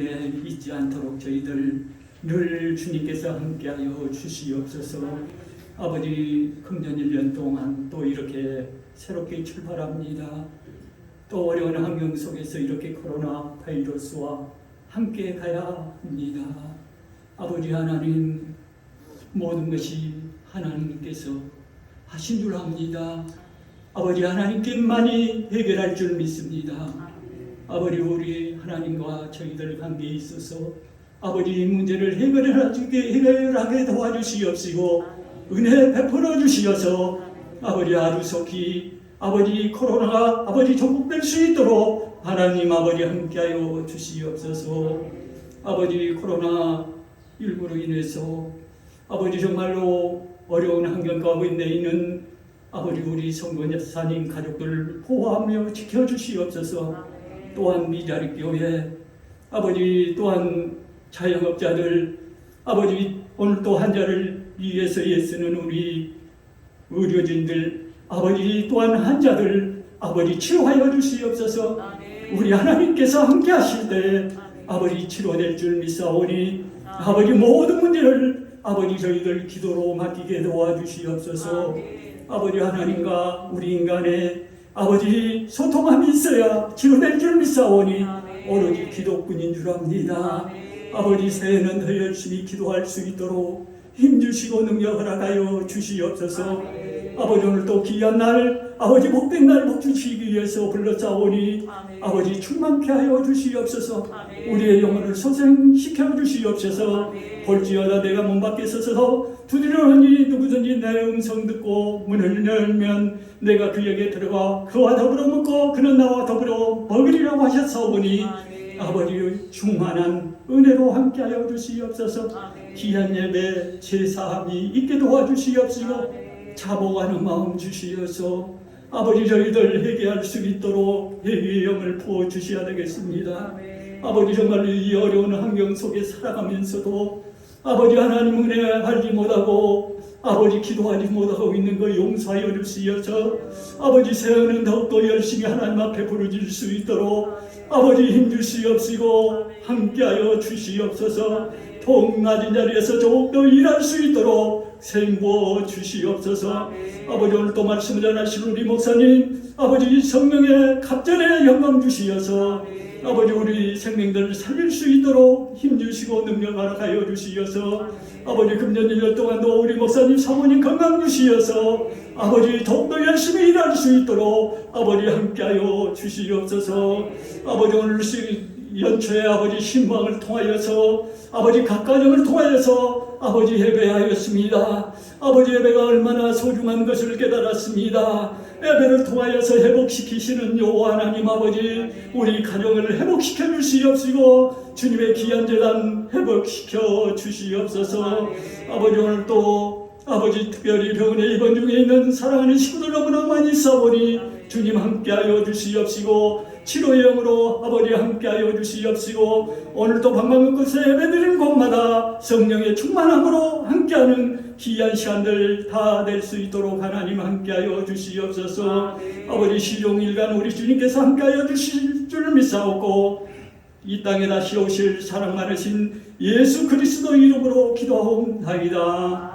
잊지 않도록 저희들 늘 주님께서 함께하여 주시옵소서. 아버지, 금년 1년 동안 또 이렇게 새롭게 출발합니다. 또 어려운 환경 속에서 이렇게 코로나 바이러스와 함께 가야 합니다. 아버지 하나님, 모든 것이 하나님께서 하신 줄 압니다. 아버지 하나님께만이 해결할 줄 믿습니다. 아버지, 우리 하나님과 저희들 관계에 있어서 아버지 이 문제를 해결하게 도와주시옵시고 은혜 베풀어 주시어서 아버지 하루속히 아버지 코로나가 아버지 종국될 수 있도록 하나님 아버지 함께하여 주시옵소서. 아버지 코로나19로 인해서 아버지 정말로 어려운 환경 가운데 있는 아버지 우리 성도사님 가족들 보호하며 지켜주시옵소서. 또한 미자립 교회 아버지, 또한 자영업자들 아버지, 오늘 또 환자를 위해서 애쓰는 우리 의료진들 아버지, 또한 환자들 아버지 치료하여 주시옵소서. 우리 하나님께서 함께 하실 때 아버지 치료될 줄 믿사오니 아버지 모든 문제를 아버지 저희들 기도로 맡기게 도와주시옵소서. 아버지 하나님과 우리 인간의 아버지 소통함이 있어야 치료될 줄 믿사오니 오로지 기도뿐인 줄 압니다. 아버지, 새해는 더 열심히 기도할 수 있도록 힘주시고 능력 허락하여 주시옵소서. 아버지, 오늘 또 귀한 날 아버지 복된 날 복 주시기 위해서 불러싸오니 아버지 충만케 하여 주시옵소서. 우리의 영혼을 소생시켜 주시옵소서. 볼지어다 내가 문 밖에 서서 두드려오니 누구든지 내 음성 듣고 문을 열면 내가 그에게 들어가 그와 더불어 먹고 그는 나와 더불어 먹으리라고 하셨사오니 아버지 충만한 은혜로 함께하여 주시옵소서. 귀한 예배 제사함이 있게 도와주시옵시고 자복하는 마음 주시어서 아버지 저희들 회개할 수 있도록 회개의 영을 부어주셔야 되겠습니다. 아버지 정말로 이 어려운 환경 속에 살아가면서도 아버지 하나님 은혜 알지 못하고 아버지 기도하지 못하고 있는 거 용서하여 주시어서 아버지 새해는 더욱더 열심히 하나님 앞에 부르질 수 있도록 아버지 힘주시옵시고 함께하여 주시옵소서. 더 낮은 자리에서 더욱더 일할 수 있도록 생부어 주시옵소서. 아버지, 오늘 또 말씀을 전하신 우리 목사님 아버지 성령의 갑절에 영광 주시어서 아버지 우리 생명들을 살릴 수 있도록 힘주시고 능력 허락하여 주시어서 아버지 금년 1년 동안도 우리 목사님 사모님 건강 주시어서 아버지 더욱더 열심히 일할 수 있도록 아버지 함께하여 주시옵소서. 아버지 오늘 연초에 아버지 신방을 통하여서 아버지 각 가정을 통하여서 아버지 예배하였습니다. 아버지 예배가 얼마나 소중한 것을 깨달았습니다. 예배를 통하여서 회복시키시는 여호와 하나님 아버지, 우리 가정을 회복시켜 주시옵시고 주님의 귀한 재단 회복시켜 주시옵소서. 아버지 오늘 또 아버지 특별히 병원에 입원 중에 있는 사랑하는 식구들 너무나 많이 있사오니 주님 함께하여 주시옵시고 치료의 영으로 아버지 함께하여 주시옵시고 오늘도 방방곡 곳에 예배드린 곳마다 성령의 충만함으로 함께하는 귀한 시간들 다 될 수 있도록 하나님 함께하여 주시옵소서. 아버지 시종일관 우리 주님께서 함께하여 주실 줄 믿사옵고 이 땅에 다시 오실 사랑 많으신 예수 그리스도 이름으로 기도하옵나이다.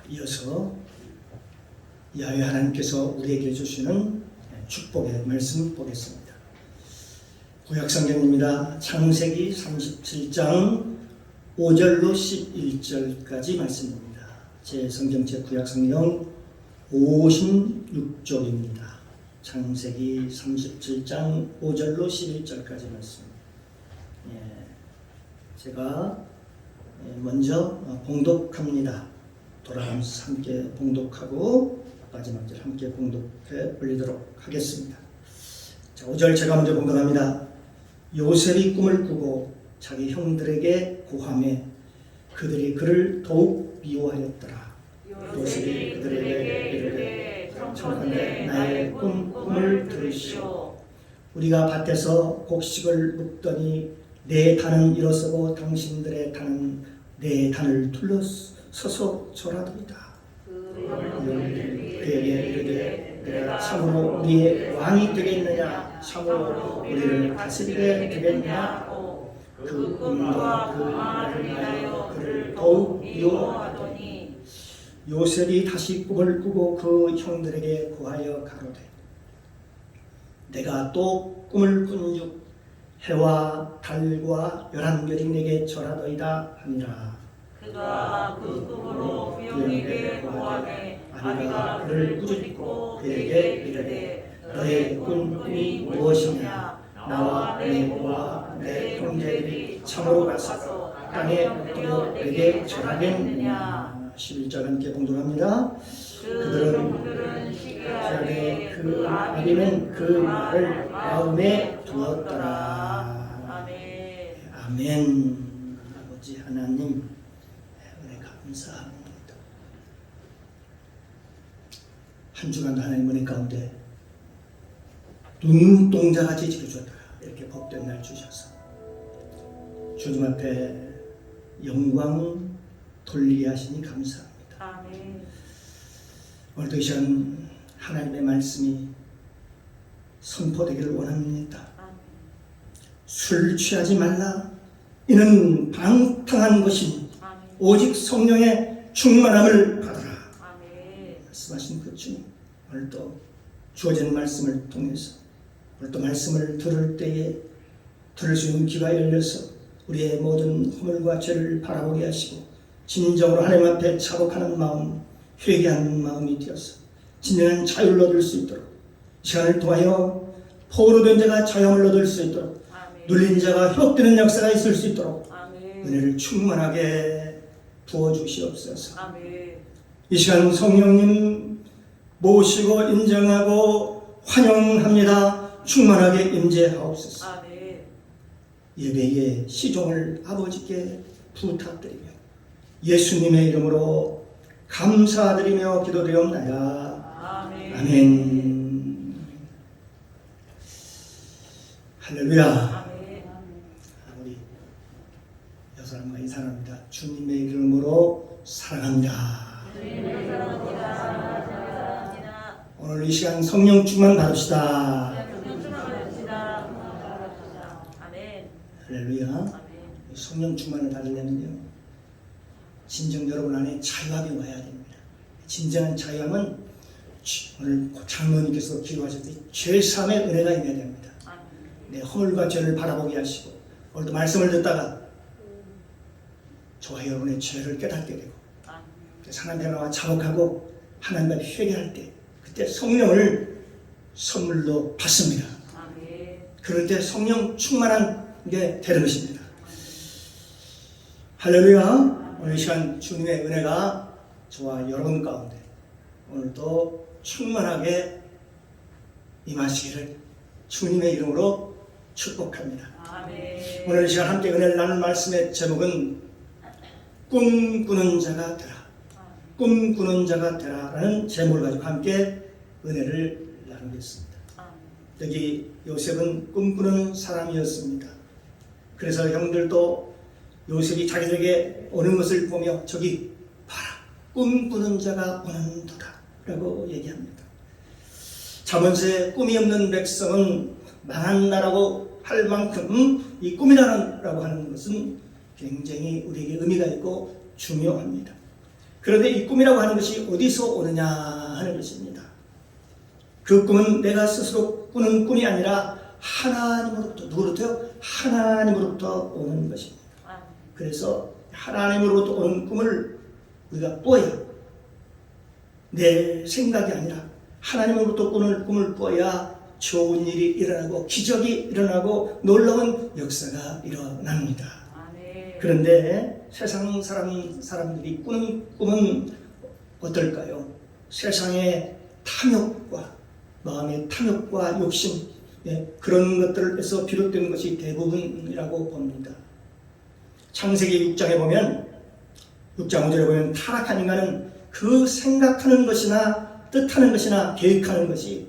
이어서 야훼 하나님께서 우리에게 주시는 축복의 말씀 보겠습니다. 구약성경입니다. 창세기 37장 5절로 11절까지 말씀입니다. 제 성경책 구약성경 56쪽입니다. 창세기 37장 5절로 11절까지 말씀. 제가 먼저 봉독합니다. 돌아가면서 함께 봉독하고 마지막 절 함께 봉독해 올리도록 하겠습니다. 자, 5절 제가 먼저 봉독합니다. 요셉이 꿈을 꾸고 자기 형들에게 고하매 그들이 그를 더욱 미워하였더라. 요셉이 그들에게 이르되 청컨대 나의 꿈을 들으시오. 우리가 밭에서 곡식을 묵더니 내 단은 일어서고 당신들의 단은 내 단을 둘러서서 졸아듭니다. 그에게 이르되 내가 참으로 우리의 왕이 되겠느냐, 참으로 우리를 다스리게 되겠느냐. 그 꿈과 그 말을 인하여 그를 더욱 미워하더니 요셉이 다시 꿈을 꾸고 그 형들에게 고하여 가로되 내가 또 꿈을 꾼즉 해와 달과 11별이 내게 절하더이다 하니라. 그가 그 꿈으로 부영에게 고하되 아비가 그를 꾸짖고 그에게 이르되 너의 꿈이 무엇이냐. 나와 내 부와 내 형제들이 참으로 가서 땅에 엎드려 내게 절하겠느냐. 11절 함께 봉독합니다. 그들은 시기하되 그 아비는 그 말을 마음에 두었더라. 아멘. 아멘. 아버지 하나님 은혜 감사합니다. 한 주간 하나님 은혜 가운데 눈동자같이 지켜주었다. 이렇게 복된 날 주셔서 주님 앞에 영광 돌리게 하시니 감사합니다. 아멘. 오늘도 이 시간 하나님의 말씀이 선포되기를 원합니다. 아멘. 술 취하지 말라. 이는 방탕한 것이니 아멘. 오직 성령의 충만함을 받아라. 아멘. 말씀하신 그 주님, 오늘도 주어진 말씀을 통해서 오늘도 말씀을 들을 때에 들을 수 있는 귀가 열려서 우리의 모든 허물과 죄를 바라보게 하시고 진정으로 하나님 앞에 자복하는 마음, 회개하는 마음이 되어서 진정한 자유를 얻을 수 있도록 시간을 통하여 포로로 된 자가 자유함을 얻을 수 있도록 아멘. 눌린 자가 회복되는 역사가 있을 수 있도록 아멘. 은혜를 충만하게 부어주시옵소서. 아멘. 이 시간 성령님 모시고 인정하고 환영합니다. 충만하게 임재하옵소서. 아멘. 예배의 시종을 아버지께 부탁드리며 예수님의 이름으로 감사드리며 기도드리옵나이다. 아멘. 아멘. 할렐루야. 아멘. 우리 여사람과 인사합니다. 주님의 이름으로 사랑합니다. 오늘 이 시간 성령 충만 받읍시다. 아멘. 할렐루야. 아멘. 성령 충만을 받으려면요, 진정 여러분 안에 자유함이 와야 됩니다. 진정한 자유함은 오늘 장로님께서 기도하셨듯이 죄사함의 은혜가 있어야 됩니다. 내 허물과 죄를 바라보게 하시고 오늘도 말씀을 듣다가 저와 여러분의 죄를 깨닫게 되고 하나님 앞에 자복하고 하나님 앞에 회개할 때 그때 성령을 선물로 받습니다. 아멘. 그럴 때 성령 충만한 게 되는 것입니다. 할렐루야. 오늘 이 시간 주님의 은혜가 저와 여러분 가운데 오늘도 충만하게 임하시기를 주님의 이름으로 축복합니다. 아멘. 오늘 이 시간 함께 은혜를 나눌 말씀의 제목은 꿈꾸는 자가 되라. 꿈꾸는 자가 되라라는 제목을 가지고 함께 은혜를 나누겠습니다. 여기 요셉은 꿈꾸는 사람이었습니다. 그래서 형들도 요셉이 자기들에게 오는 것을 보며 저기 봐라, 꿈꾸는 자가 오는도다 라고 얘기합니다. 잠언서에 꿈이 없는 백성은 망한 나라고 할 만큼 이 꿈이라고 하는 것은 굉장히 우리에게 의미가 있고 중요합니다. 그런데 이 꿈이라고 하는 것이 어디서 오느냐 하는 것입니다. 그 꿈은 내가 스스로 꾸는 꿈이 아니라 하나님으로부터, 누구로부터요? 하나님으로부터 오는 것입니다. 그래서 하나님으로부터 오는 꿈을 우리가 꿔야, 내 생각이 아니라 하나님으로부터 꾸는 꿈을 꿔야 좋은 일이 일어나고 기적이 일어나고 놀라운 역사가 일어납니다. 그런데 세상 사람들이 꾸는 꿈은 어떨까요? 세상의 탐욕과 마음의 탐욕과 욕심, 그런 것들에서 비롯된 것이 대부분이라고 봅니다. 창세기 6장에 보면 6장 5절에 보면 타락한 인간은 그 생각하는 것이나 뜻하는 것이나 계획하는 것이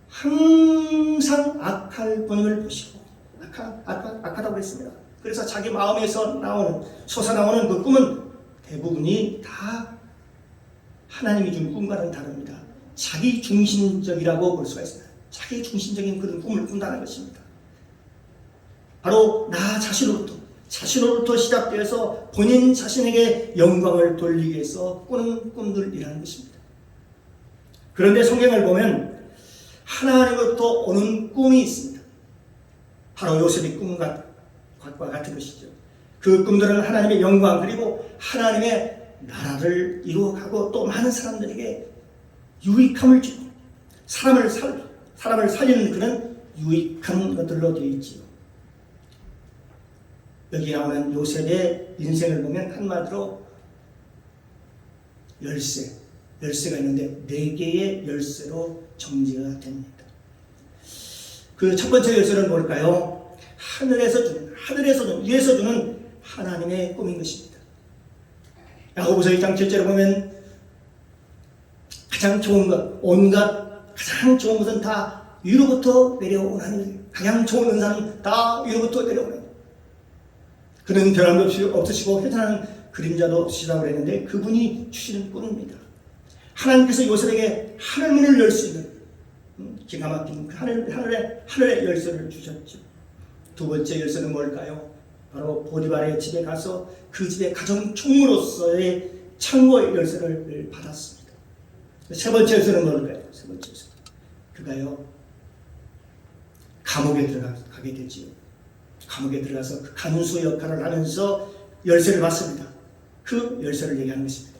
항상 악할 뿐을 보시고 악하다고 했습니다. 그래서 자기 마음에서 솟아나오는 그 꿈은 대부분이 다 하나님이 준 꿈과는 다릅니다. 자기 중심적이라고 볼 수가 있습니다. 자기 중심적인 그런 꿈을 꾼다는 것입니다. 바로 나 자신으로부터 시작되어서 본인 자신에게 영광을 돌리기 위해서 꾸는 꿈들이라는 것입니다. 그런데 성경을 보면 하나님으로부터 오는 꿈이 있습니다. 바로 요셉의 꿈과 같은 것이죠. 그 꿈들은 하나님의 영광 그리고 하나님의 나라를 이루어가고 또 많은 사람들에게 유익함을 주고 사람을 살리는 그런 유익한 것들로 되어 있지요. 여기 나오는 요셉의 인생을 보면 한마디로 열쇠가 있는데 4개의 열쇠로 정리가 됩니다. 그 첫 번째 열쇠는 뭘까요? 위에서 주는 하나님의 꿈인 것입니다. 야고보서 2장 7절에 보면 가장 좋은 것, 가장 좋은 것은 다 위로부터 내려오나니 가장 좋은 은사는 다 위로부터 내려오나니 그는 변함도 없으시고 회전하는 그림자도 없으시다고 그랬는데 그분이 주시는 꿈입니다. 하나님께서 요셉에게 하늘문을 열 수 있는 기가 막힌 그 하늘의 열쇠를 주셨죠. 두 번째 열쇠는 뭘까요? 바로 보디발의 집에 가서 그 집의 가정 총무로서의 창고의 열쇠를 받았습니다. 세 번째 열쇠는 뭘까요? 세 번째 열쇠. 그가요 감옥에 들어가게 되지요. 감옥에 들어가서 그 간수 역할을 하면서 열쇠를 받습니다. 그 열쇠를 얘기하는 것입니다.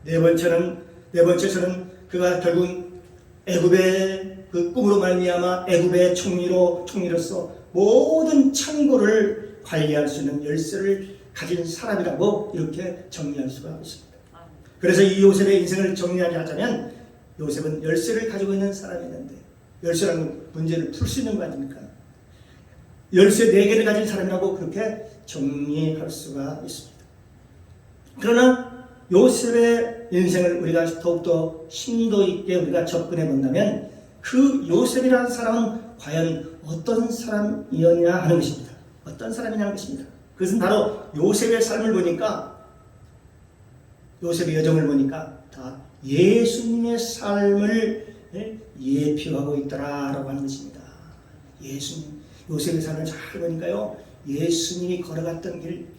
네 번째는 그가 결국 애굽의 그 꿈으로 말미암아 애굽의 총리로서 모든 창고를 관리할 수 있는 열쇠를 가진 사람이라고 이렇게 정리할 수가 있습니다. 그래서 이 요셉의 인생을 정리하자면 요셉은 열쇠를 가지고 있는 사람이었는데 열쇠라는 문제를 풀 수 있는 거 아닙니까? 열쇠 4개를 가진 사람이라고 그렇게 정리할 수가 있습니다. 그러나 요셉의 인생을 우리가 더욱더 심도 있게 우리가 접근해 본다면 그 요셉이라는 사람은 과연 어떤 사람이었냐 하는 것입니다. 어떤 사람이냐는 것입니다. 그것은 바로 요셉의 삶을 보니까 요셉의 여정을 보니까 다 예수님의 삶을 예표하고 있더라라고 하는 것입니다. 요셉의 삶을 잘 보니까요 예수님이 걸어갔던 길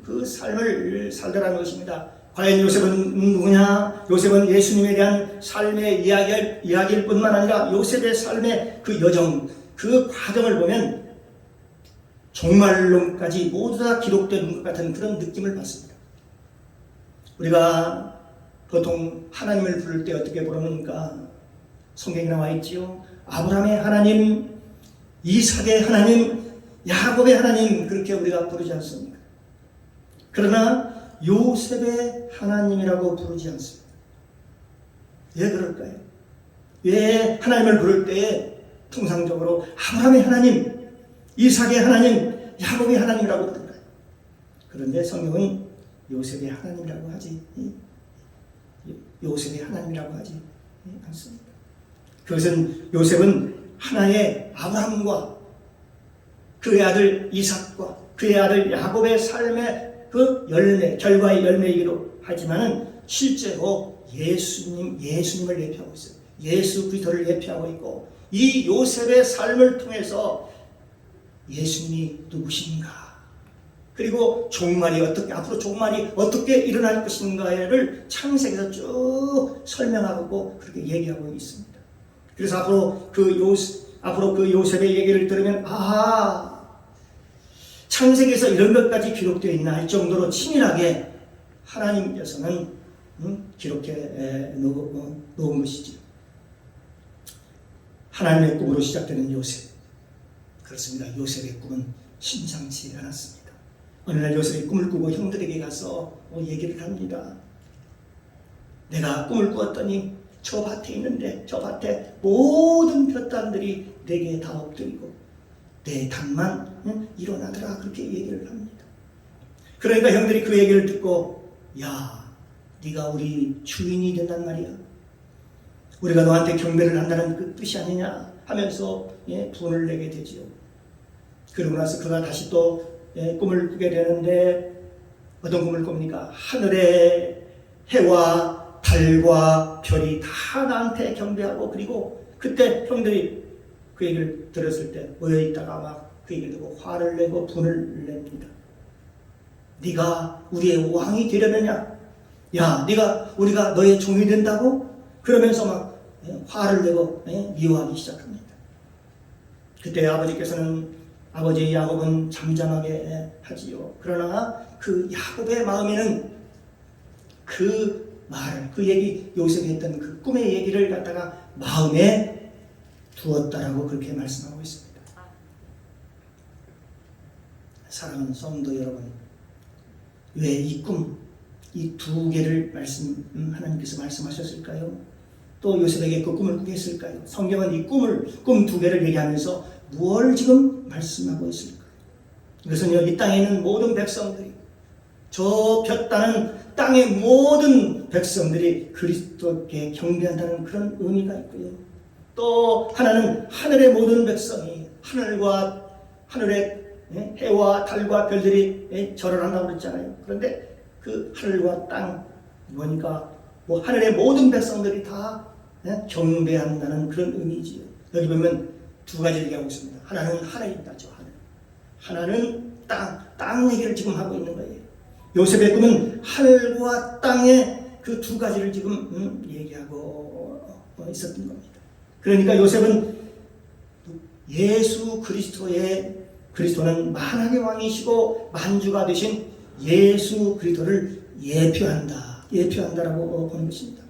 그 삶을 살더라는 것입니다. 과연 요셉은 누구냐? 요셉은 예수님에 대한 삶의 이야기일 뿐만 아니라 요셉의 삶의 그 여정, 그 과정을 보면 종말론까지 모두 다 기록된 것 같은 그런 느낌을 받습니다. 우리가 보통 하나님을 부를 때 어떻게 부르는가? 성경에 나와 있지요. 아브라함의 하나님, 이삭의 하나님, 야곱의 하나님 그렇게 우리가 부르지 않습니까? 그러나 요셉의 하나님이라고 부르지 않습니다. 왜 그럴까요? 왜 하나님을 부를 때에 통상적으로 아브라함의 하나님, 이삭의 하나님, 야곱의 하나님이라고 부른다요. 그런데 성경은 요셉의 하나님이라고 하지 요셉의 하나님이라고 하지 않습니다. 그것은 요셉은 하나의 아브라함과 그의 아들 이삭과 그의 아들 야곱의 삶의 그 결과의 열매이기도 하지만은 실제로 예수님을 예표하고 있어요. 예수 그리스도를 예표하고 있고 이 요셉의 삶을 통해서 예수님이 누구신가 그리고 앞으로 종말이 어떻게 일어날 것인가를 창세기에서 쭉 설명하고 그렇게 얘기하고 있습니다. 그래서 앞으로 그 요셉의 얘기를 들으면 창세기에서 이런 것까지 기록되어 있나 할 정도로 치밀하게 하나님께서는 기록해 놓은 것이죠. 하나님의 꿈으로 시작되는 요셉. 그렇습니다. 요셉의 꿈은 심상치 않았습니다. 어느 날 요셉이 꿈을 꾸고 형들에게 가서 얘기를 합니다. 내가 꿈을 꾸었더니 저 밭에 있는데 저 밭에 모든 볕단들이 내게 다 엎드리고 내 단만 일어나더라 그렇게 얘기를 합니다. 그러니까 형들이 그 얘기를 듣고 야, 네가 우리 주인이 된단 말이야. 우리가 너한테 경배를 한다는 그 뜻이 아니냐 하면서 분을 내게 되지요. 그러고 나서 그가 다시 또 꿈을 꾸게 되는데 어떤 꿈을 꿉니까? 하늘의 해와 달과 별이 다 나한테 경배하고, 그리고 그때 형들이 그 얘기를 들었을 때 모여있다가 막 그 얘기를 듣고 화를 내고 분을 냅니다. 네가 우리의 왕이 되려느냐? 야, 우리가 너의 종이 된다고? 그러면서 막 화를 내고 미워하기 시작합니다. 그때 아버지 야곱은 잠잠하게 하지요. 그러나 그 야곱의 마음에는 그 말을, 그 얘기, 요셉이 했던 그 꿈의 얘기를 갖다가 마음에 두었다라고 그렇게 말씀하고 있습니다. 사랑하는 성도 여러분, 왜 이 꿈, 이 두 개를 하나님께서 말씀하셨을까요? 또 요셉에게 그 꿈을 꾸게 했을까요? 성경은 이 꿈 두 개를 얘기하면서 무엇을 지금 말씀하고 있을까요? 이것은요, 이 땅에 있는 모든 백성들이, 저 볕다는 땅의 모든 백성들이 그리스도께 경배한다는 그런 의미가 있고요. 또 하나는 하늘의 모든 백성이 하늘의 해와 달과 별들이 절을 한다고 그랬잖아요. 그런데 그 하늘과 땅, 뭐니까 하늘의 모든 백성들이 다 경배한다는 그런 의미지요. 여기 보면 두 가지 얘기하고 있습니다. 하나는 하늘이다죠. 하나는 땅 얘기를 지금 하고 있는 거예요. 요셉의 꿈은 하늘과 땅의 그 두 가지를 지금 얘기하고 있었던 겁니다. 그러니까 요셉은 예수 그리스도는 만왕의 왕이시고 만주가 되신 예수 그리스도를 예표한다라고 보는 것입니다.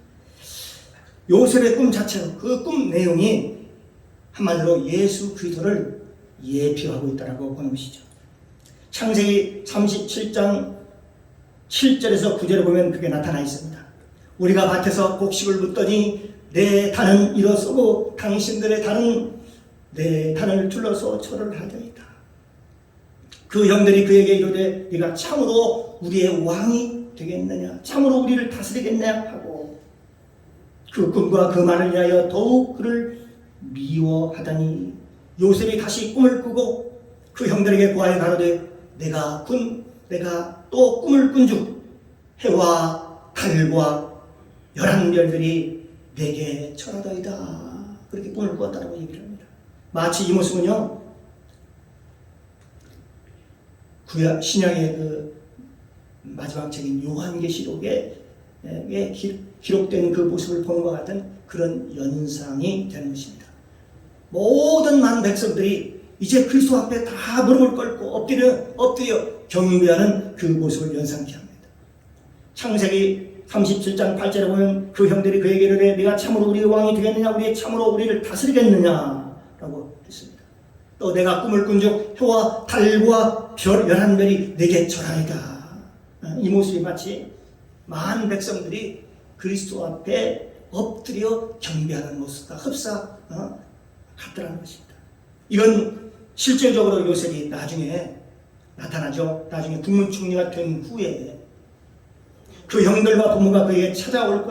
요셉의 꿈 자체로, 그 꿈 내용이 한마디로 예수 그리스도를 예표하고 있다라고 보는 것이죠. 창세기 37장 7절에서 9절에 보면 그게 나타나 있습니다. 우리가 밭에서 곡식을 묻더니 내 단은 일어서고 당신들의 단은 내 단을 둘러서 절을 하더이다. 그 형들이 그에게 이르되 네가 참으로 우리의 왕이 되겠느냐, 참으로 우리를 다스리겠느냐 하고 그 꿈과 그 말을 위하여 더욱 그를 미워하다니, 요셉이 다시 꿈을 꾸고 그 형들에게 고하여 가로되 내가 또 꿈을 꾼즉 해와 달과 11별들이 내게 절하더이다. 그렇게 꿈을 꾸었다고 얘기를 합니다. 마치 이 모습은요, 신약의 그 마지막 책인 요한계시록에 기록된 그 모습을 보는 것 같은 그런 연상이 되는 것입니다. 모든 많은 백성들이 이제 그리스도 앞에 다 무릎을 꿇고 엎드려 경배하는 그 모습을 연상케 합니다. 창세기 37장 8절에 보면 그 형들이 그에게 이르되 네가 참으로 우리의 왕이 되겠느냐, 참으로 우리를 다스리겠느냐 라고 했습니다. 또 내가 꿈을 꾼즉 해와 달과 별 11별이 내게 절하리다. 이 모습이 마치 많은 백성들이 그리스도 앞에 엎드려 경배하는 모습과 같다는 것입니다. 이건 실제적으로 요셉이 나중에 나타나죠. 나중에 국문총리가 된 후에 그 형들과 부모가 그에게 찾아올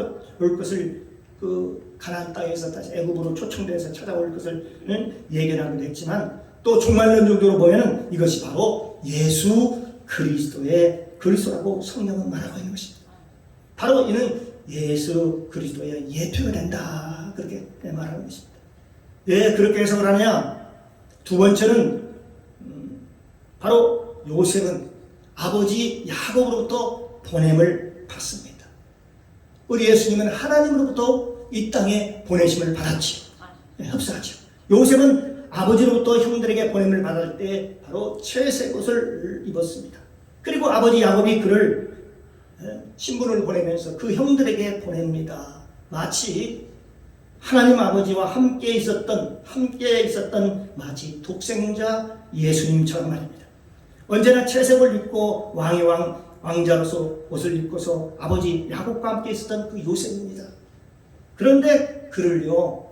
것을, 그 가나안 땅에서 다시 애굽으로 초청돼서 찾아올 것을 예견하기도 했지만, 또 종말론적으로 보면 이것이 바로 예수 그리스도라고 성경은 말하고 있는 것입니다. 바로 이는 예수 그리스도의 예표가 된다, 그렇게 말하는 것입니다. 왜 그렇게 해석을 하느냐? 두 번째는 바로 요셉은 아버지 야곱으로부터 보냄을 받습니다. 우리 예수님은 하나님으로부터 이 땅에 보내심을 받았지요. 흡사하죠. 요셉은 아버지로부터 형들에게 보냄을 받을 때 바로 채색 옷을 입었습니다. 그리고 아버지 야곱이 그를 신분을 보내면서 그 형들에게 보냅니다. 마치 하나님 아버지와 함께 있었던 마치 독생자 예수님처럼 말입니다. 언제나 채색을 입고 왕자로서 옷을 입고서 아버지 야곱과 함께 있었던 그 요셉입니다. 그런데 그를요,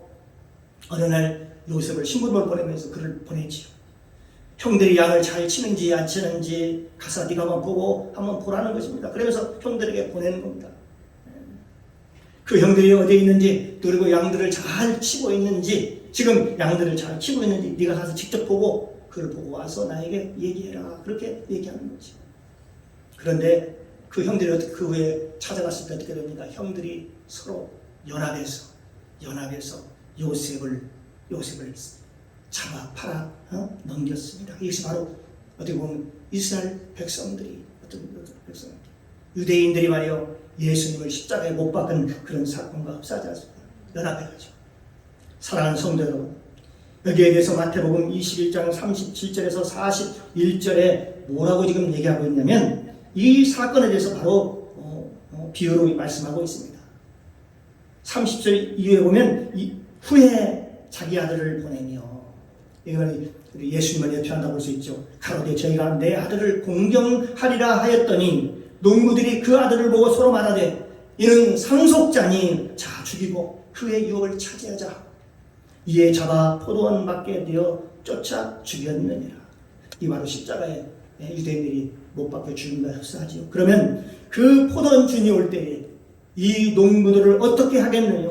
어느 날 요셉을 신분을 보내면서 그를 보내지요. 형들이 양을 잘 치는지 안 치는지 가서 네가 한번 보라는 것입니다. 그러면서 형들에게 보내는 겁니다. 그 형들이 어디에 있는지, 그리고 양들을 잘 치고 있는지, 지금 양들을 잘 치고 있는지 네가 가서 직접 보고 그걸 보고 와서 나에게 얘기해라. 그렇게 얘기하는 거지. 그런데 그 형들이 그 후에 찾아갔을 때 어떻게 됩니까? 형들이 서로 연합해서 요셉을 잡아 팔아 넘겼습니다. 이것이 바로 어떻게 보면 이스라엘 백성들이 유대인들이 말이요 예수님을 십자가에 못 박은 그런 사건과 흡사하지 않습니까? 연합해가지고. 사랑하는 성도 여러분, 여기에 대해서 마태복음 21장 37절에서 41절에 뭐라고 지금 얘기하고 있냐면 이 사건에 대해서 바로 비유로 말씀하고 있습니다. 30절 이후에 보면 후에 자기 아들을 보내며, 이거는 예수님을 대표한다고 볼 수 있죠. 가로되 저희가 내 아들을 공경하리라 하였더니 농부들이 그 아들을 보고 서로 말하되 이는 상속자니 자 죽이고 그의 유업을 차지하자. 이에 잡아 포도원 밖에 내어 쫓아 죽였느니라. 이 바로 십자가에 유대인들이 못 박혀 죽인 것과 흡사하지요. 그러면 그 포도원 주인이 올 때에 이 농부들을 어떻게 하겠느냐.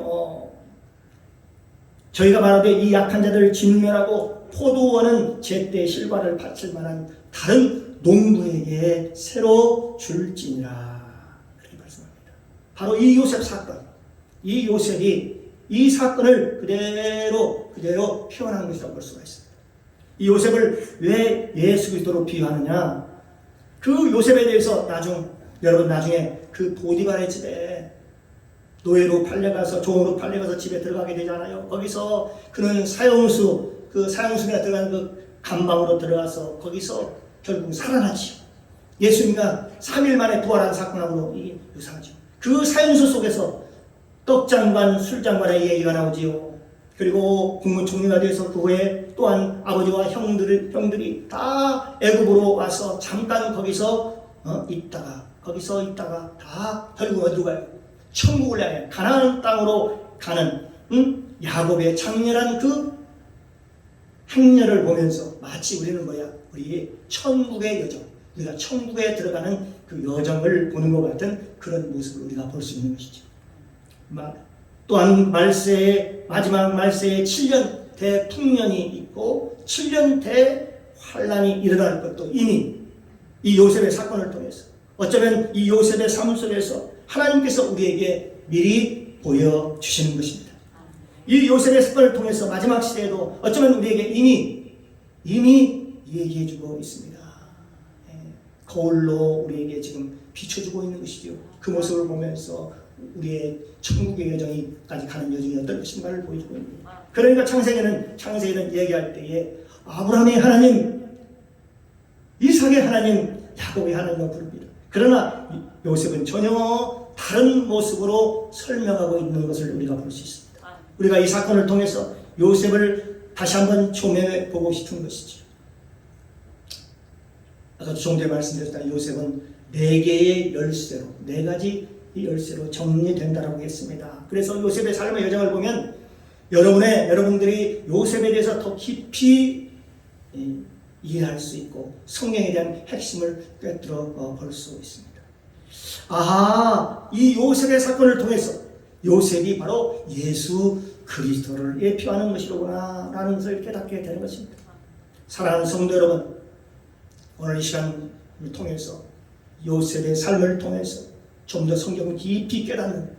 저희가 말하되 이 약한 자들을 진멸하고 포도원은 제때 실과를 바칠 만한 다른 농부에게 새로 줄지니라. 그렇게 말씀합니다. 바로 이 요셉 사건, 이 요셉이 이 사건을 그대로 표현한 것이라고 볼 수가 있습니다. 이 요셉을 왜 예수 그리스도로 비유하느냐? 그 요셉에 대해서 여러분 나중에 그 보디발의 집에 노예로 팔려가서 종으로 팔려가서 집에 들어가게 되잖아요. 거기서 그는 사형수가 들어가는 그 감방으로 들어가서 거기서 결국 살아나지. 예수님과 3일 만에 부활한 사건하고 유사하죠. 그 사형수 속에서 떡장관, 술장관의 얘기가 나오지요. 그리고 국무총리가 돼서 그 후에 또한 아버지와 형들이 다 애굽으로 와서 잠깐 거기서 있다가 다 결국 어디로 가요? 천국을 향해 가나안 땅으로 가는 야곱의 장렬한 그 행렬을 보면서 마치 우리는 우리의 천국의 여정, 우리가 천국에 들어가는 그 여정을 보는 것 같은 그런 모습을 우리가 볼 수 있는 것이죠. 또한 마지막 말세에 7년 대풍년이 있고 7년 대환란이 일어날 것도 이미 이 요셉의 사건을 통해서, 어쩌면 이 요셉의 삶 속에서 하나님께서 우리에게 미리 보여주시는 것입니다. 이 요셉의 사건을 통해서 마지막 시대에도 어쩌면 우리에게 이미 얘기해주고 있습니다. 거울로 우리에게 지금 비춰주고 있는 것이죠. 그 모습을 보면서 우리의 천국의 여정이까지 가는 여정이 어떤 것인가를 보여주고 있는 거예요. 그러니까 창세기는 얘기할 때에 아브라함의 하나님, 이삭의 하나님, 야곱의 하나님을 부릅니다. 그러나 요셉은 전혀 다른 모습으로 설명하고 있는 것을 우리가 볼 수 있습니다. 우리가 이 사건을 통해서 요셉을 다시 한번 조명해 보고 싶은 것이죠. 아까 좀 전에 말씀드렸던 요셉은 4개의 열쇠로, 4가지 열쇠로 정리된다라고 했습니다. 그래서 요셉의 삶의 여정을 보면 여러분들이 요셉에 대해서 더 깊이 이해할 수 있고 성경에 대한 핵심을 꿰뚫어 볼 수 있습니다. 이 요셉의 사건을 통해서 요셉이 바로 예수 그리스도를 예표하는 것이로구나 라는 것을 깨닫게 되는 것입니다. 사랑하는 성도 여러분, 오늘 이 시간을 통해서 요셉의 삶을 통해서 좀 더 성경을 깊이 깨닫는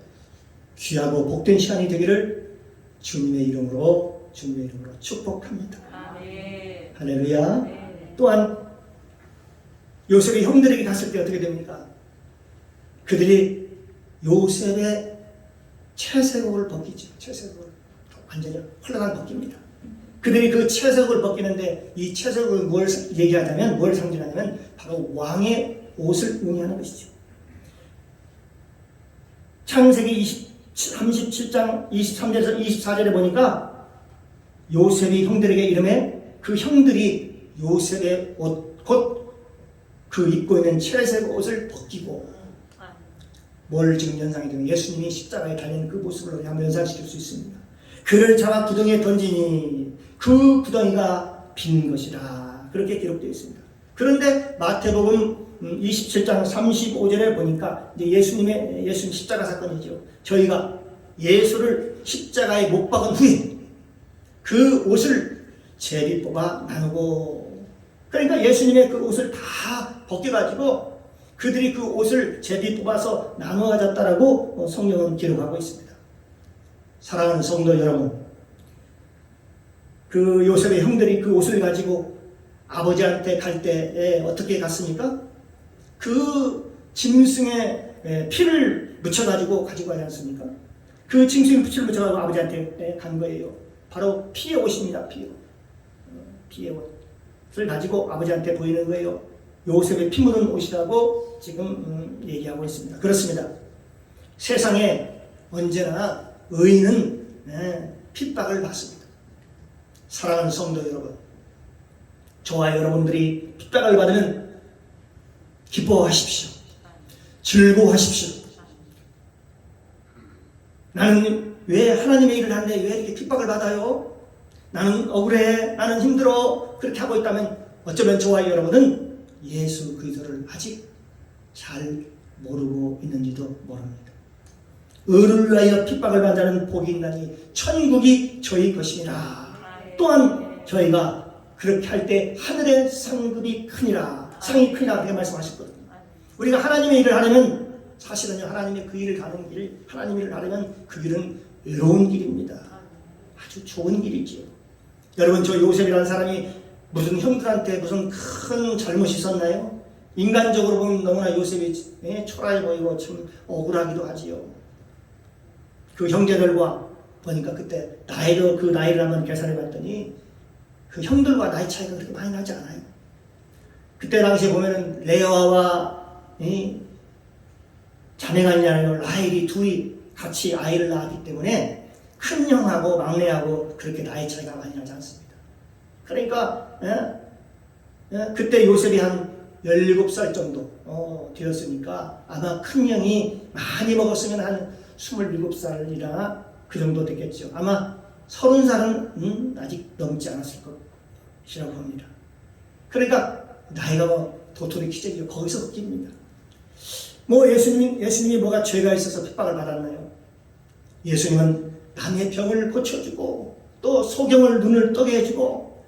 귀하고 복된 시간이 되기를 주님의 이름으로 축복합니다. 아멘. 할렐루야. 네. 또한 요셉의 형들에게 갔을 때 어떻게 됩니까? 그들이 요셉의 채색옷을 벗기죠. 채색옷을 완전히 헐렁하게 벗깁니다. 그들이 그 채색옷을 벗기는데 이 채색옷을 뭘 얘기하냐면, 뭘 상징하냐면 바로 왕의 옷을 의미하는 것이죠. 창세기 37장 23절에서 24절에 보니까 요셉이 형들에게 이름에 그 형들이 요셉의 옷, 곧 그 입고 있는 채색 옷을 벗기고, 뭘 지금 연상이 되면 예수님이 십자가에 달리는 그 모습을 우리가 연상시킬 수 있습니다. 그를 잡아 구덩이에 던지니 그 구덩이가 빈 것이라. 그렇게 기록되어 있습니다. 그런데 마태복음 27장 35절에 보니까 이제 예수님 십자가 사건이죠. 저희가 예수를 십자가에 못 박은 후에 그 옷을 제비 뽑아 나누고, 그러니까 예수님의 그 옷을 다 벗겨가지고 그들이 그 옷을 제비 뽑아서 나누어 가졌다라고 성경은 기록하고 있습니다. 사랑하는 성도 여러분, 그 요셉의 형들이 그 옷을 가지고 아버지한테 갈 때에 어떻게 갔습니까? 그 짐승의 피를 묻혀가지고 가지고 가지 않습니까? 그 짐승의 피를 묻혀가지고 아버지한테 간 거예요. 바로 피의 옷입니다. 피의 옷을 가지고 아버지한테 보이는 거예요. 요셉의 피 묻은 옷이라고 지금 얘기하고 있습니다. 그렇습니다. 세상에 언제나 의인은 핍박을 받습니다. 사랑하는 성도 여러분, 저와 여러분들이 핍박을 받으면 기뻐하십시오. 즐거워하십시오. 나는 왜 하나님의 일을 하는데 왜 이렇게 핍박을 받아요? 나는 억울해, 나는 힘들어, 그렇게 하고 있다면 어쩌면 저와 여러분은 예수 그리스도를 아직 잘 모르고 있는지도 모릅니다. 의를 위하여 핍박을 받는 복이 있나니 천국이 저희 것이니라. 또한 저희가 그렇게 할 때 하늘의 상급이 크니라, 상이 크니라, 그렇게 말씀하셨거든요. 우리가 하나님의 일을 하려면 사실은요, 하나님의 그 일을 가는 길, 하나님의 일을 하려면 그 길은 외로운 길입니다. 아주 좋은 길이지요. 여러분, 저 요셉이라는 사람이 무슨 형들한테 무슨 큰 잘못이 있었나요? 인간적으로 보면 너무나 요셉이 초라해 보이고 참 억울하기도 하지요. 그 형제들과 보니까 그때 나이를 한번 계산해 봤더니 그 형들과 나이 차이가 그렇게 많이 나지 않아요. 그때 당시에 보면은 레아와 자매가 있냐면 라헬이 둘이 같이 아이를 낳았기 때문에 큰 형하고 막내하고 그렇게 나이 차이가 많이 나지 않습니다. 그러니까 그때 요셉이 한 17살 정도 되었으니까 아마 큰 형이 많이 먹었으면 한 27살이나 그 정도 됐겠죠. 아마 30살은 아직 넘지 않았을 것이라고 봅니다. 그러니까 나이가 도토리 키재기요. 거기서 웃깁니다. 예수님이 뭐가 죄가 있어서 핍박을 받았나요? 예수님은 남의 병을 고쳐주고 또 소경을 눈을 뜨게 해주고,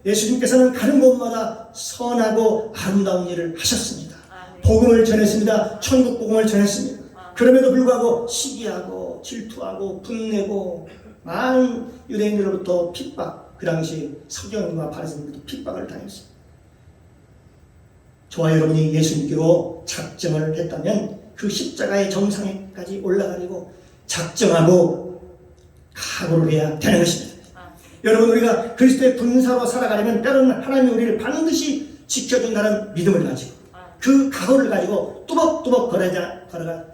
예수님께서는 가는 곳마다 선하고 아름다운 일을 하셨습니다. 복음을 전했습니다. 천국 복음을 전했습니다. 그럼에도 불구하고 시기하고 질투하고 분내고 많은 유대인들로부터 핍박, 그 당시 서경과 바리새인들도 핍박을 당했습니다. 저와 여러분이 예수님께로 작정을 했다면 그 십자가의 정상에까지 올라가려고 작정하고 각오를 해야 되는 것입니다. 여러분, 우리가 그리스도의 군사로 살아가려면 때로는 하나님이 우리를 반드시 지켜준다는 믿음을 가지고 그 각오를 가지고 뚜벅뚜벅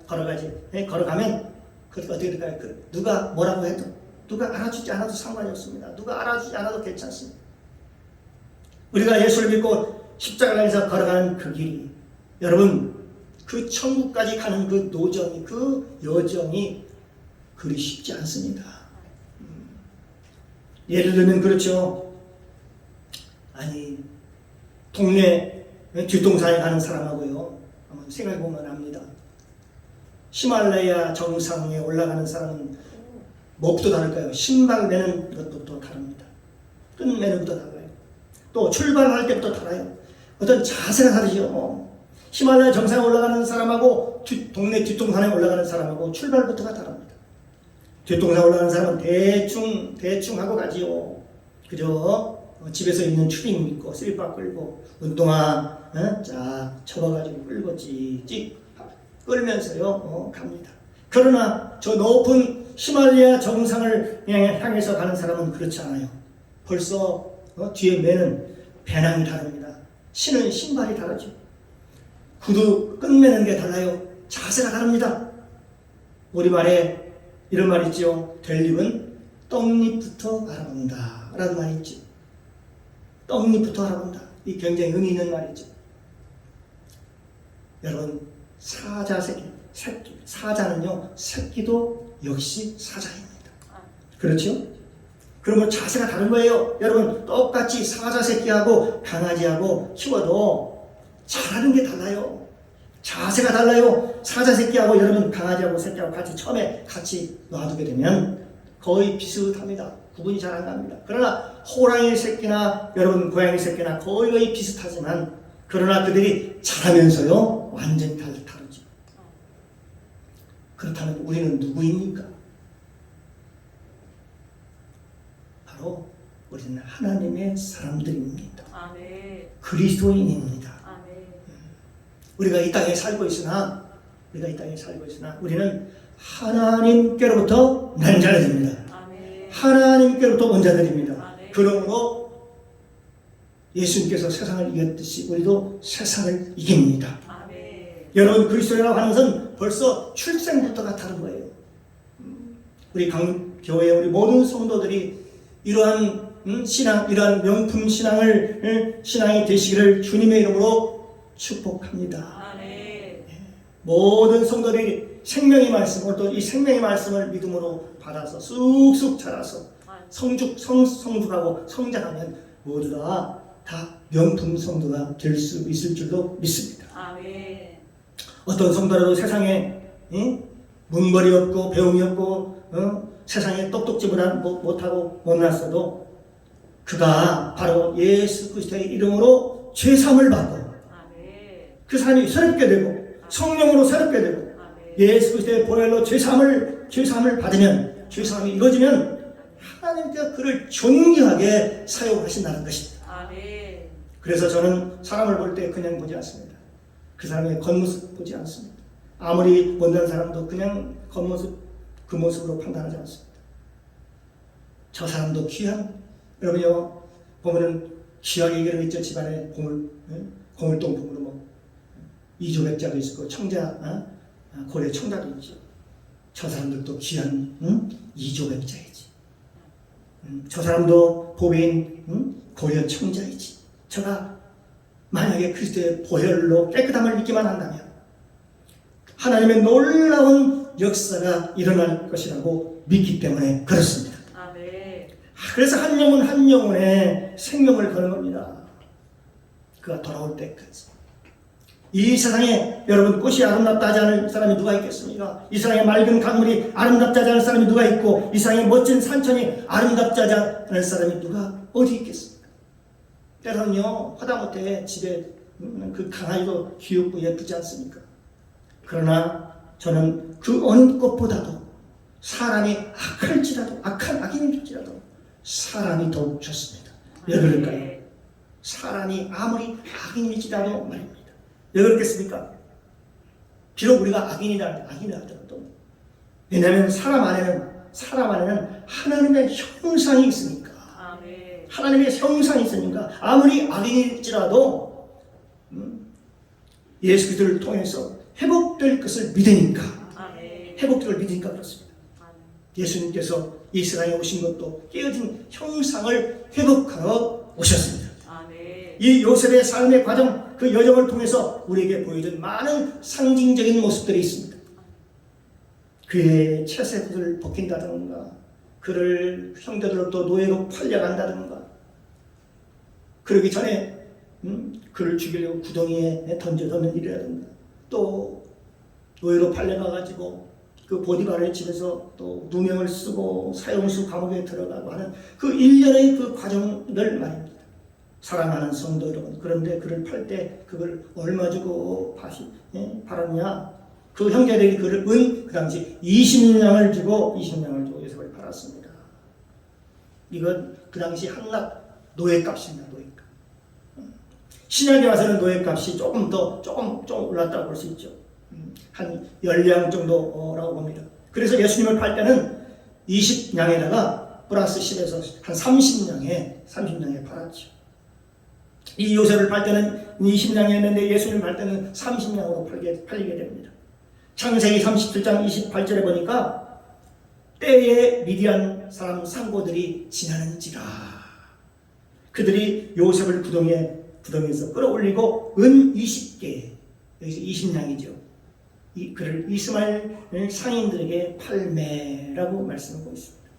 걸어가면 그게 어떻게 될까요? 누가 뭐라고 해도, 누가 알아주지 않아도 상관이 없습니다. 누가 알아주지 않아도 괜찮습니다. 우리가 예수를 믿고 십자가를 향해서 걸어가는 그 길이, 여러분, 그 천국까지 가는 그 노정이, 그 여정이 그리 쉽지 않습니다. 예를 들면 그렇죠. 아니, 동네 뒷동산에 가는 사람하고요, 한번 생각해보면 압니다. 히말라야 정상에 올라가는 사람은 몹도 다를까요? 신발 매는 것도 다릅니다. 끈 매는 것도 달라요. 또 출발할 때부터 달라요. 어떤 자세가 다르죠. 히말라야 정상에 올라가는 사람하고 동네 뒷동산에 올라가는 사람하고 출발부터가 다릅니다. 뒷동산에 올라가는 사람은 대충 하고 가지요. 그저 집에서 입는 추리닝 입고 슬리퍼 끌고 운동화 쫙 접어가지고 끌고 찍찍 끌면서요 갑니다. 그러나 저 높은 히말라야 정상을 향해서 가는 사람은 그렇지 않아요. 벌써 뒤에 매는 배낭이 다릅니다. 신은 신발이 다르죠. 구두 끈매는 게 달라요. 자세가 다릅니다. 우리말에 이런 말이 있죠. 될 입은 떡잎부터 알아본다 라는 말이 있죠. 떡잎부터 알아본다. 이 굉장히 의미 있는 말이죠. 여러분, 사자는요, 새끼도 역시 사자입니다. 그렇죠? 그러면 자세가 다른 거예요. 여러분 똑같이 사자 새끼하고 강아지하고 키워도 자라는 게 달라요. 자세가 달라요. 사자 새끼하고 여러분 강아지하고 새끼하고 같이 처음에 같이 놔두게 되면 거의 비슷합니다. 구분이 잘 안 갑니다. 그러나 호랑이 새끼나 여러분 고양이 새끼나 거의 비슷하지만 그러나 그들이 자라면서요 완전히 다르죠. 그렇다면 우리는 누구입니까? 바로 우리는 하나님의 사람들입니다. 아멘. 그리스도인입니다. 아멘. 우리가 이 땅에 살고 있으나 우리는 하나님께로부터 난 자들입니다. 아멘. 하나님께로부터 온 자들입니다. 아멘. 그러므로 예수님께서 세상을 이겼듯이 우리도 세상을 이깁니다. 아멘. 여러분 그리스도라고 하는 것은 벌써 출생부터가 다른 거예요. 우리 강교회 우리 모든 성도들이 이러한 신앙, 이러한 명품 신앙이 되시기를 주님의 이름으로 축복합니다. 아멘. 모든 성도들이 생명의 말씀, 오늘 또 이 생명의 말씀을 믿음으로 받아서 쑥쑥 자라서 성숙하고 성장하면 모두 다 명품 성도가 될 수 있을 줄로 믿습니다. 아멘. 어떤 성도라도 세상에 문벌이 없고 배움이 없고 세상에 똑똑지보다 못하고 못났어도 그가 바로 예수 그리스도의 이름으로 죄사함을 받고 아멘. 그 사람이 새롭게 되고 성령으로 새롭게 되고 아멘. 예수 그리스도의 보혈로 죄사함을 받으면 죄사함이 이루어지면 하나님께서 그를 존귀하게 사용하신다는 것입니다. 아멘. 그래서 저는 사람을 볼 때 그냥 보지 않습니다. 그 사람의 겉모습 보지 않습니다. 아무리 못난 사람도 그냥 겉모습 그 모습으로 판단하지 않습니다. 저 사람도 귀한 여러분요 보면은 귀하게 얘기를 있죠. 집안에 고물동품으로 뭐 이조백자도 있고 청자 고래 청자도 있죠. 저 사람들도 귀한 이조백자이지. 저 사람도 보배인 고려 청자이지. 저가 만약에 그리스도의 보혈로 깨끗함을 믿기만 한다면 하나님의 놀라운 역사가 일어날 것이라고 믿기 때문에 그렇습니다. 아멘. 그래서 한 영혼 한 영혼에 생명을 거는 겁니다. 그가 돌아올 때까지. 이 세상에 여러분 꽃이 아름답다 하지 않을 사람이 누가 있겠습니까? 이 세상에 맑은 강물이 아름답지 않을 사람이 누가 있고 이 세상에 멋진 산천이 아름답지 않을 사람이 누가 어디 있겠습니까? 때로는요 하다못해 집에 그 강아지도 귀엽고 예쁘지 않습니까? 그러나 저는 그 어느 것보다도 사람이 악한 악인일지라도 사람이 더욱 좋습니다. 왜 그럴까요? 사람이 아무리 악인일지라도 말입니다. 왜 그렇겠습니까? 비록 우리가 악인이라 하더라도 왜냐하면 사람 안에는 하나님의 형상이 있으니까. 아멘. 하나님의 형상이 있으니까 아무리 악인일지라도 예수 그리스도를 통해서 회복될 것을 믿으니까 아멘. 회복될 걸 믿으니까 그렇습니다. 아멘. 예수님께서 이 세상에 오신 것도 깨어진 형상을 회복하러 오셨습니다. 아멘. 이 요셉의 삶의 과정 그 여정을 통해서 우리에게 보여준 많은 상징적인 모습들이 있습니다. 그의 채색을 벗긴다든가 그를 형제들로부터 노예로 팔려간다든가 그러기 전에 그를 죽이려고 구덩이에 던져놓는 일이라든가 또 노예로 팔려가가지고 그 보디발의 집에서 또 누명을 쓰고 사형수 감옥에 들어가고 하는 그 일련의 그 과정들 말입니다. 사랑하는 성도 여러분, 그런데 그를 팔 때 그걸 얼마 주고 팔았냐? 그 형제들이 그를 그 당시 20냥을 주고 요셉을 팔았습니다. 이건 그 당시 한낱 노예값입니다. 노예값. 신약에 와서는 노예값이 조금 올랐다고 볼 수 있죠. 한 10냥 정도라고 봅니다. 그래서 예수님을 팔 때는 20냥에다가 플러스 10에서 한 30냥에 팔았죠. 이 요셉을 팔 때는 20냥이었는데 예수님을 팔 때는 30냥으로 팔리게 됩니다. 창세기 37장 28절에 보니까 때에 미디안 사람 상고들이 지나는지라 그들이 요셉을 구덩이에서 끌어올리고 은 20개 여기서 20냥이죠. 그를 이스마엘 상인들에게 팔매라고 말씀하고 있습니다.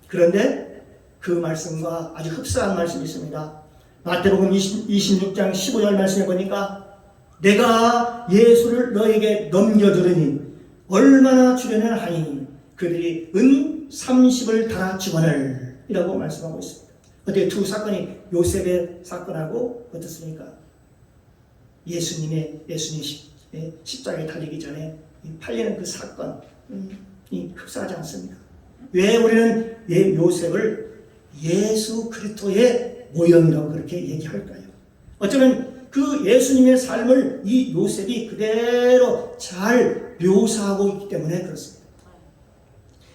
그런데 그 말씀과 아주 흡사한 말씀이 있습니다. 마태복음 26장 15절 말씀에 보니까 내가 예수를 너에게 넘겨주려니 얼마나 주려는 하니 그들이 은 30을 달아 주거늘 이라고 말씀하고 있습니다. 어떻게 두 사건이 요셉의 사건하고 어떻습니까? 예수님 십자가에 달리기 전에 팔리는 그 사건이 흡사하지 않습니다. 왜 우리는 요셉을 예수 그리스도의 모형이라고 그렇게 얘기할까요? 어쩌면 그 예수님의 삶을 이 요셉이 그대로 잘 묘사하고 있기 때문에 그렇습니다.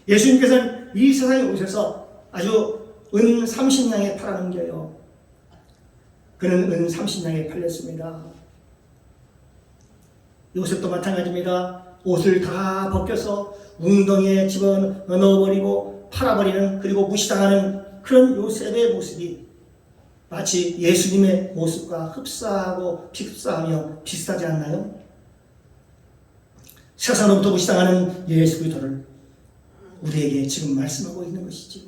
예수님께서는 이 세상에 오셔서 아주 은 30냥에 팔아넘겨요. 그는 은 30냥에 팔렸습니다. 요셉도 마찬가지입니다. 옷을 다 벗겨서 웅덩이에 집어넣어버리고 팔아버리는, 그리고 무시당하는 그런 요셉의 모습이 마치 예수님의 모습과 흡사하고 흡사하며 비슷하지 않나요? 세상으로부터 무시당하는 예수 그리스도를 우리에게 지금 말씀하고 있는 것이죠.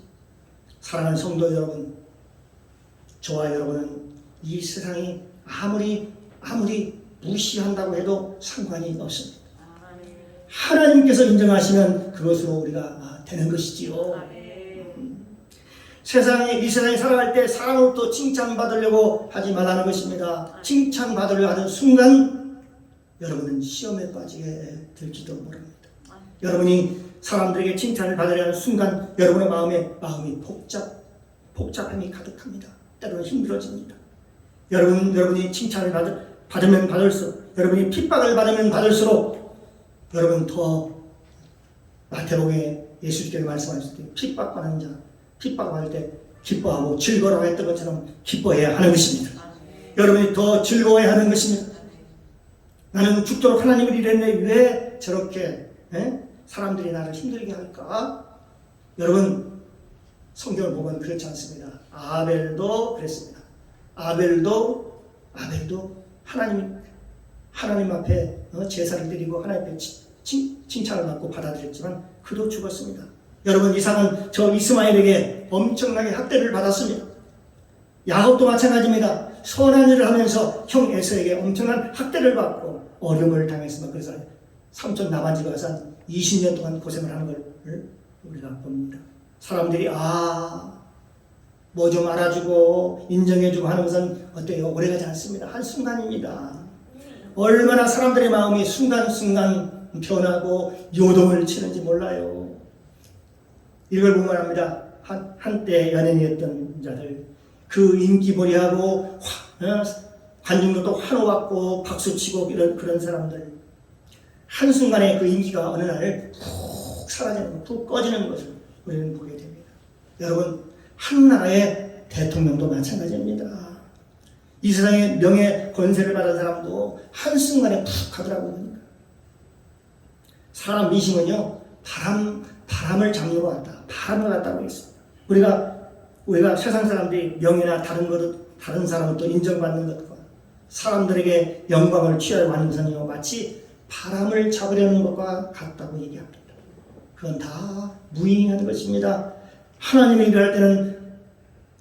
사랑하는 성도 여러분, 저와 여러분은 이 세상이 아무리 무시한다고 해도 상관이 없습니다. 하나님께서 인정하시면 그것으로 우리가 되는 것이지요. 이 세상에 살아갈 때 사람으로부터 칭찬받으려고 하지 말라는 것입니다. 칭찬받으려 하는 순간 여러분은 시험에 빠지게 될지도 모릅니다. 여러분이 사람들에게 칭찬을 받으려 하는 순간 여러분의 마음이 복잡함이 가득합니다. 때로는 힘들어집니다. 여러분이 칭찬을 받으면 받을수록, 여러분이 핍박을 받으면 받을수록 여러분 더 마태복음에 예수님께서 말씀하셨을 때 핍박받을 때 기뻐하고 즐거워라고 했던 것처럼 기뻐해야 하는 것입니다. 여러분이 더 즐거워해야 하는 것입니다. 나는 죽도록 하나님을 일했는데 왜 저렇게 사람들이 나를 힘들게 할까? 여러분 성경을 보면 그렇지 않습니다. 아벨도 그랬습니다. 아벨도 하나님 앞에 제사를 드리고 하나님 앞에 칭찬을 받고 받아들였지만 그도 죽었습니다. 여러분 이삭은 저 이스마엘에게 엄청나게 학대를 받았습니다. 야곱도 마찬가지입니다. 선한 일을 하면서 형 에서에게 엄청난 학대를 받고 어려움을 당했습니다. 그래서 삼촌 나반집에 가서 20년 동안 고생을 하는 걸 우리가 봅니다. 사람들이 뭐 좀 알아주고 인정해주고 하는 것은 어때요? 오래가지 않습니다. 한순간입니다. 얼마나 사람들의 마음이 순간순간 변하고 요동을 치는지 몰라요. 이걸 보면 합니다. 한때 연예인이었던 자들, 그 인기몰이하고 관중들도 환호받고 박수치고 그런 사람들, 한순간에 그 인기가 어느 날 푹 사라지는, 푹 꺼지는 것을 우리는 보게 됩니다. 여러분, 한 나라의 대통령도 마찬가지입니다. 이 세상에 명예 권세를 받은 사람도 한순간에 푹 가더라고요. 사람 미심은요, 바람을 잡는 것 같다. 바람을 갖다고 했습니다. 우리가 세상 사람들이 명예나 다른 사람으로부터 인정받는 것과 사람들에게 영광을 취하려고 하는 것은요, 마치 바람을 잡으려는 것과 같다고 얘기합니다. 그건 다 무의미한 것입니다. 하나님의 일을 할 때는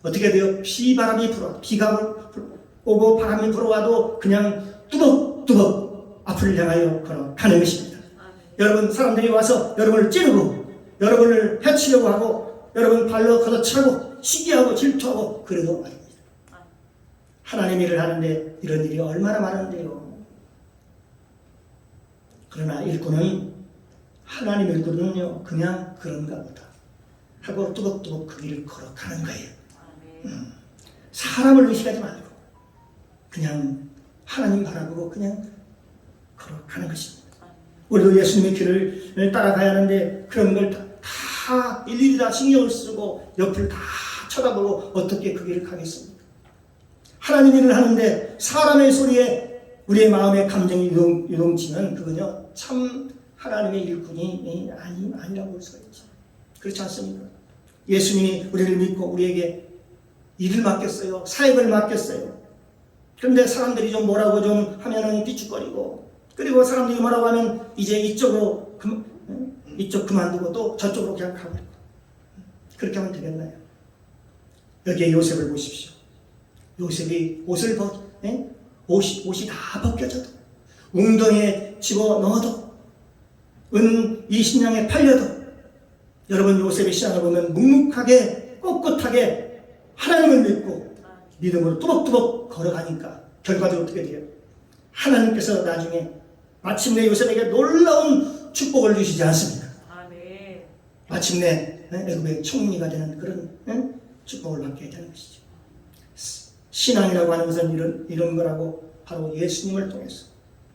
어떻게 돼요? 비바람이 불어, 비가 오고 바람이 불어와도 그냥 뚜벅뚜벅 앞을 향하여 걸어가는 것입니다. 여러분, 사람들이 와서 여러분을 찌르고 여러분을 해치려고 하고 여러분 발로 걷어차고 시기하고 질투하고 그래도 말입니다. 하나님 일을 하는데 이런 일이 얼마나 많은데요. 그러나 하나님 일꾼은요, 그냥 그런가 보다 하고 뚜벅뚜벅 그 길을 걸어가는 거예요. 사람을 의식하지 말고 그냥 하나님 바라보고 그냥 걸어가는 것입니다. 우리도 예수님의 길을 따라가야 하는데 그런 걸 다 일일이 다 신경을 쓰고 옆을 다 쳐다보고 어떻게 그 길을 가겠습니까? 하나님 일을 하는데 사람의 소리에 우리의 마음의 감정이 요동치면 그건요, 참 하나님의 일꾼이 아니라고 볼 수가 있죠. 그렇지 않습니까? 예수님이 우리를 믿고 우리에게 일을 맡겼어요. 사역을 맡겼어요. 그런데 사람들이 좀 뭐라고 좀 하면은 삐죽거리고, 그리고 사람들이 뭐라고 하면 이제 이쪽 그만두고 또 저쪽으로 그냥 가버리고, 그렇게 하면 되겠나요? 여기에 요셉을 보십시오. 요셉이 옷을 옷이 다 벗겨져도 웅덩이에 집어넣어도 은 20냥에 팔려도 여러분 요셉의 신앙을 보면 묵묵하게 꼿꼿하게 하나님을 믿고 믿음으로 뚜벅뚜벅 걸어가니까 결과적으로 어떻게 돼요? 하나님께서 나중에 마침내 요셉에게 놀라운 축복을 주시지 않습니까? 아멘. 마침내 애굽의 총리가 되는 그런 축복을 받게 되는 것이죠. 신앙이라고 하는 것은 이런 거라고 바로 예수님을 통해서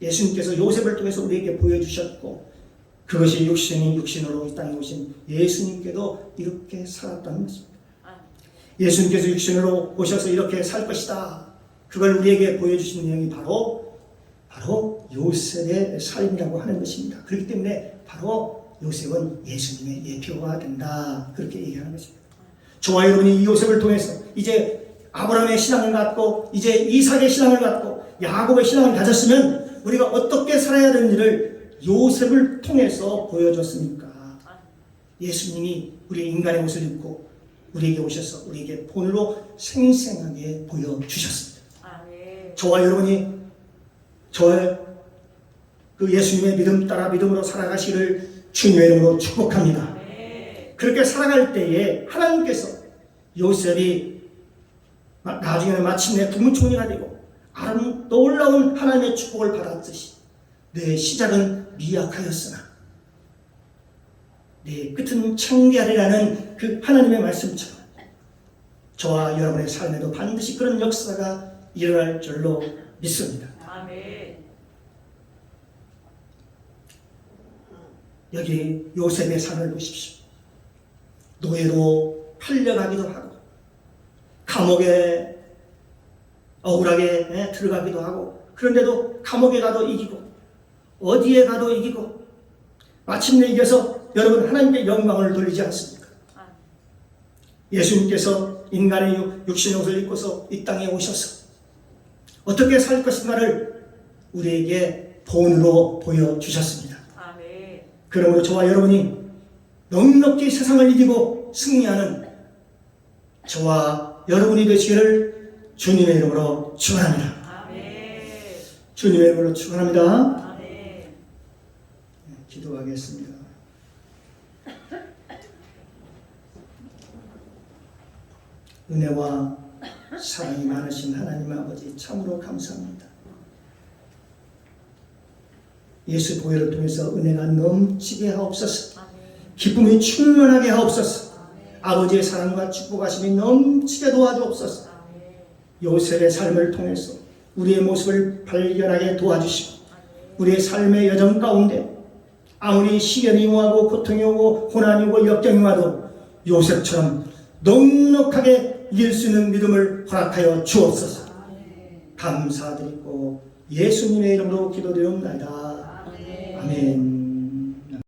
예수님께서 요셉을 통해서 우리에게 보여주셨고 그것이 육신으로 이 땅에 오신 예수님께도 이렇게 살았다는 것입니다. 예수님께서 육신으로 오셔서 이렇게 살 것이다. 그걸 우리에게 보여주신 내용이 바로 요셉의 삶이라고 하는 것입니다. 그렇기 때문에 바로 요셉은 예수님의 예표가 된다. 그렇게 얘기하는 것입니다. 저와 여러분이 이 요셉을 통해서 이제 아브라함의 신앙을 갖고 이제 이삭의 신앙을 갖고 야곱의 신앙을 가졌으면 우리가 어떻게 살아야 되는지를 요셉을 통해서 보여줬으니까 예수님이 우리의 인간의 옷을 입고 우리에게 오셔서 우리에게 본으로 생생하게 보여주셨습니다. 아멘. 저와 여러분이 저의 그 예수님의 믿음 따라 믿음으로 살아가시기를 주님의 이름으로 축복합니다. 아멘. 그렇게 살아갈 때에 하나님께서 요셉이 나중에는 마침내 국무총리가 되고 놀라운 하나님의 축복을 받았듯이 내 시작은 미약하였으나 내 끝은 창대하리라는 그 하나님의 말씀처럼 저와 여러분의 삶에도 반드시 그런 역사가 일어날 줄로 믿습니다. 아멘. 여기 요셉의 삶을 보십시오. 노예로 팔려가기도 하고 감옥에 억울하게 들어가기도 하고 그런데도 감옥에 가도 이기고 어디에 가도 이기고 마침내 이겨서 여러분 하나님께 영광을 돌리지 않습니까? 예수님께서 인간의 육신의 옷을 입고서 이 땅에 오셔서 어떻게 살 것인가를 우리에게 본으로 보여주셨습니다. 아멘. 그러므로 저와 여러분이 넉넉히 세상을 이기고 승리하는 저와 여러분이 되시기를 주님의 이름으로 축원합니다. 아멘. 주님의 이름으로 축원합니다. 아멘. 기도하겠습니다. 은혜와 사랑이 많으신 하나님 아버지 참으로 감사합니다. 예수 보혈을 통해서 은혜가 넘치게 하옵소서. 기쁨이 충만하게 하옵소서. 아버지의 사랑과 축복하심이 넘치게 도와주옵소서. 요셉의 삶을 통해서 우리의 모습을 발견하게 도와주시고 우리의 삶의 여정 가운데 아무리 시련이 오고 고통이 오고 고난이 오고 역경이 와도 요셉처럼 넉넉하게 이길 수 있는 믿음을 허락하여 주옵소서. 감사드리고 예수님의 이름으로 기도드리옵나이다. 아멘.